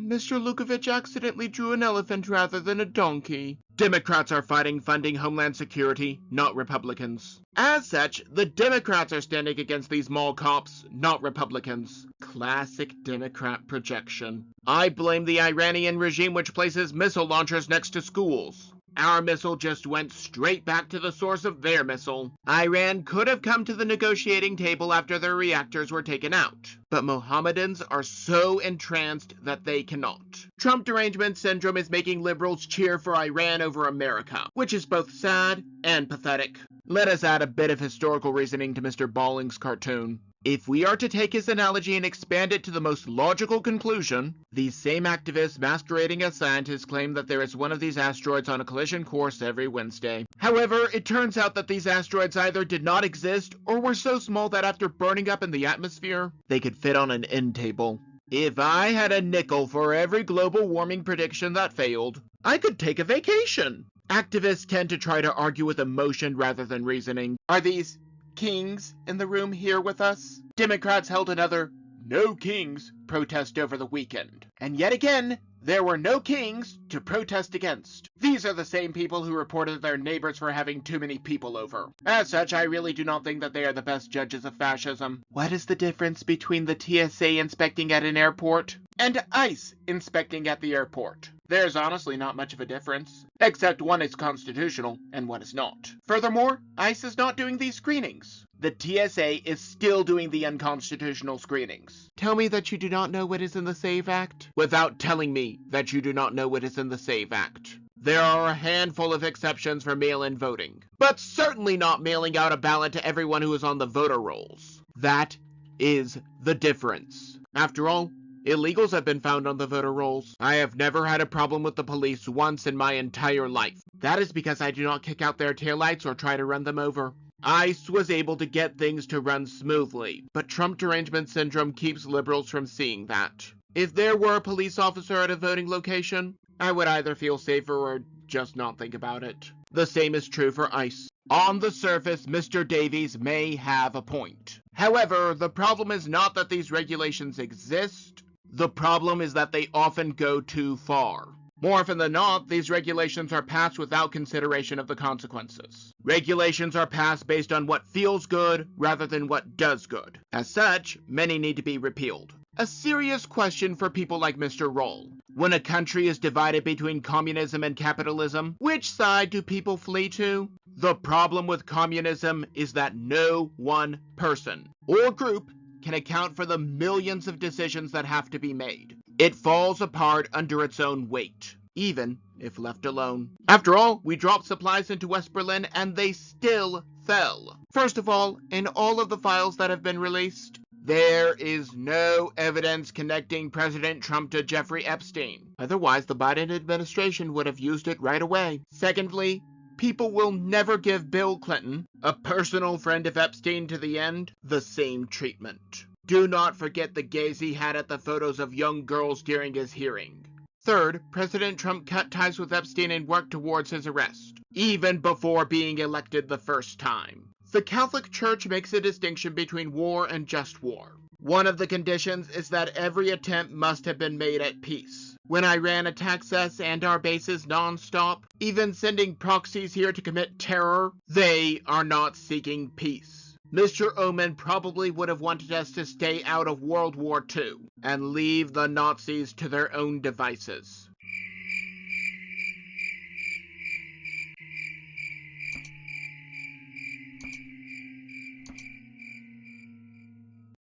Mr. Lukovich accidentally drew an elephant rather than a donkey. Democrats are fighting funding Homeland Security, not Republicans. As such, the Democrats are standing against these mall cops, not Republicans. Classic Democrat projection. I blame the Iranian regime which places missile launchers next to schools. Our missile just went straight back to the source of their missile. Iran could have come to the negotiating table after their reactors were taken out, but Mohammedans are so entranced that they cannot. Trump derangement syndrome is making liberals cheer for Iran over America, which is both sad and pathetic. Let us add a bit of historical reasoning to Mr. Balling's cartoon. If we are to take his analogy and expand it to the most logical conclusion, these same activists masquerading as scientists claim that there is one of these asteroids on a collision course every Wednesday. However, it turns out that these asteroids either did not exist or were so small that after burning up in the atmosphere, they could fit on an end table. If I had a nickel for every global warming prediction that failed, I could take a vacation. Activists tend to try to argue with emotion rather than reasoning. Are these kings in the room here with us? Democrats held another "No Kings" protest over the weekend. And yet again, there were no kings to protest against. These are the same people who reported their neighbors for having too many people over. As such, I really do not think that they are the best judges of fascism. What is the difference between the TSA inspecting at an airport and ICE inspecting at the airport? There's honestly not much of a difference, except one is constitutional and one is not. Furthermore, ICE is not doing these screenings. The TSA is still doing the unconstitutional screenings. Tell me that you do not know what is in the SAVE Act without telling me that you do not know what is in the SAVE Act. There are a handful of exceptions for mail-in voting, but certainly not mailing out a ballot to everyone who is on the voter rolls. That is the difference. After all, illegals have been found on the voter rolls. I have never had a problem with the police once in my entire life. That is because I do not kick out their taillights or try to run them over. ICE was able to get things to run smoothly, but Trump derangement syndrome keeps liberals from seeing that. If there were a police officer at a voting location, I would either feel safer or just not think about it. The same is true for ICE. On the surface, Mr. Davies may have a point. However, the problem is not that these regulations exist. The problem is that they often go too far. More often than not, these regulations are passed without consideration of the consequences. Regulations are passed based on what feels good rather than what does good. As such, many need to be repealed. A serious question for people like Mr. Roll. When a country is divided between communism and capitalism, which side do people flee to? The problem with communism is that no one person or group can account for the millions of decisions that have to be made. It falls apart under its own weight, even if left alone. After all, we dropped supplies into West Berlin and they still fell. First of all, in all of the files that have been released, there is no evidence connecting President Trump to Jeffrey Epstein. Otherwise, the Biden administration would have used it right away. Secondly, people will never give Bill Clinton, a personal friend of Epstein to the end, the same treatment. Do not forget the gaze he had at the photos of young girls during his hearing. Third, President Trump cut ties with Epstein and worked towards his arrest, even before being elected the first time. The Catholic Church makes a distinction between war and just war. One of the conditions is that every attempt must have been made at peace. When Iran attacks us and our bases non-stop, even sending proxies here to commit terror, they are not seeking peace. Mr. Oman probably would have wanted us to stay out of World War II and leave the Nazis to their own devices.